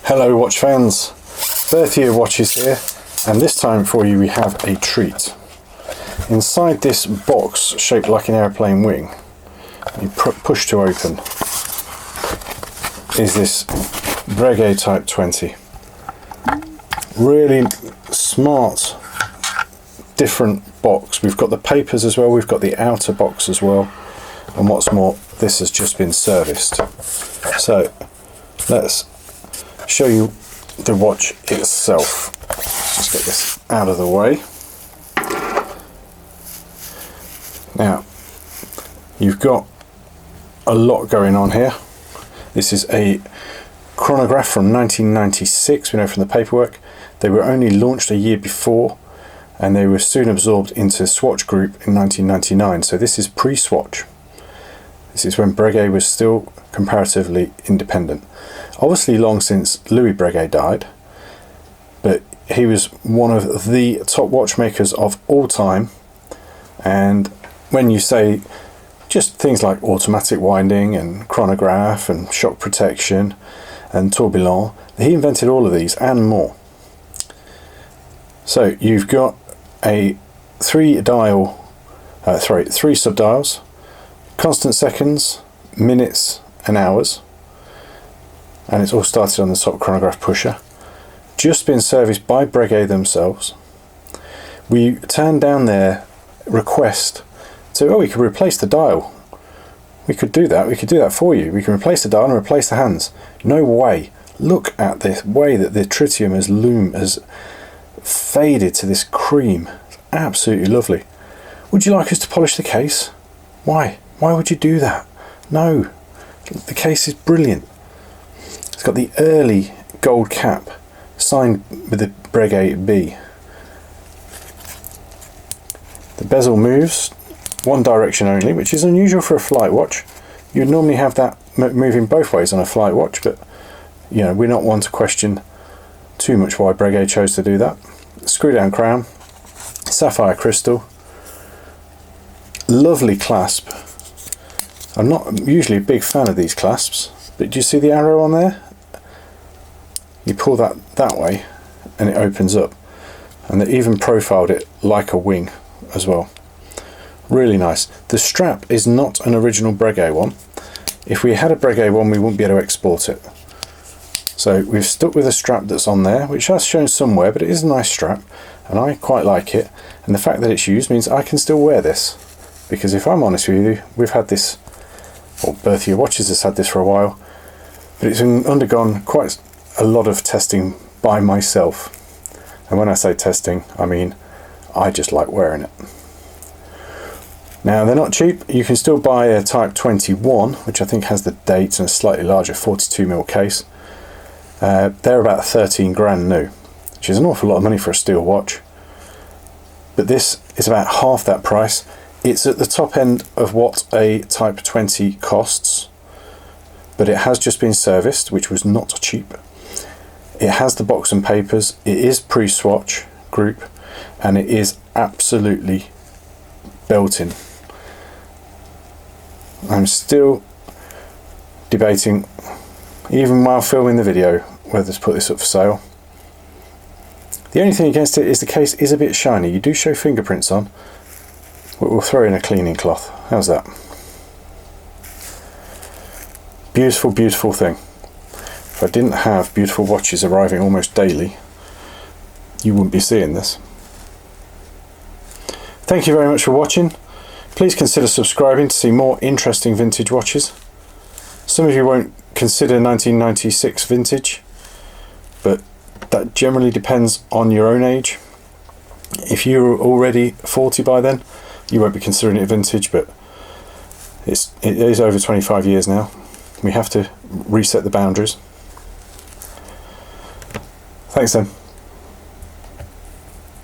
Hello watch fans, 30-year watches here, and this time for you we have a treat. Inside this box shaped like an airplane wing, you push to open, is this Breguet Type 20. Really smart, different box. We've got the papers as well, we've got the outer box as well, and what's more, this has just been serviced. So let's show you the watch itself. Let's get this out of the way. Now, you've got a lot going on here. This is a chronograph from 1996, we know from the paperwork. They were only launched a year before, and they were soon absorbed into Swatch Group in 1999, so this is pre-Swatch. This is when Breguet was still comparatively independent. Obviously long since Louis Breguet died, but he was one of the top watchmakers of all time. And when you say just things like automatic winding and chronograph and shock protection and tourbillon, he invented all of these and more. So you've got a three sub-dials, constant seconds, minutes and hours, and it's all started on the top chronograph pusher. Just been serviced by Breguet themselves. We turned down their request to, oh, we could replace the dial. We could do that for you. We can replace the dial and replace the hands. No way. Look at the way that the tritium has faded to this cream. It's absolutely lovely. Would you like us to polish the case? Why would you do that? No, the case is brilliant. It's got the early gold cap signed with the Breguet B. The bezel moves one direction only, which is unusual for a flight watch. You'd normally have that moving both ways on a flight watch, but you know, we're not one to question too much why Breguet chose to do that. Screw down crown, sapphire crystal, lovely clasp. I'm not usually a big fan of these clasps, but do you see the arrow on there? You pull that way and it opens up, and they even profiled it like a wing as well. Really nice. The strap is not an original Breguet one. If we had a Breguet one, we wouldn't be able to export it. So we've stuck with a strap that's on there, which has shown somewhere, but it is a nice strap and I quite like it. And the fact that it's used means I can still wear this, because if I'm honest with you, we've had this, or Berthier Watches has had this for a while, but it's undergone quite a lot of testing by myself. And when I say testing, I mean I just like wearing it. Now, they're not cheap. You can still buy a Type 21, which I think has the dates and a slightly larger 42mm case. They're about 13 grand new, which is an awful lot of money for a steel watch. But this is about half that price. It's at the top end of what a Type 20 costs, but it has just been serviced, which was not cheap. It has the box and papers. It is pre-Swatch Group, and it is absolutely belting. I'm still debating, even while filming the video, whether to put this up for sale. The only thing against it is the case is a bit shiny. You do show fingerprints on. We'll throw in a cleaning cloth. How's that? Beautiful, beautiful thing. If I didn't have beautiful watches arriving almost daily, you wouldn't be seeing this. Thank you very much for watching. Please consider subscribing to see more interesting vintage watches. Some of you won't consider 1996 vintage, but that generally depends on your own age. If you're already 40 by then, you won't be considering it vintage, but it is over 25 years now. We have to reset the boundaries. Thanks then.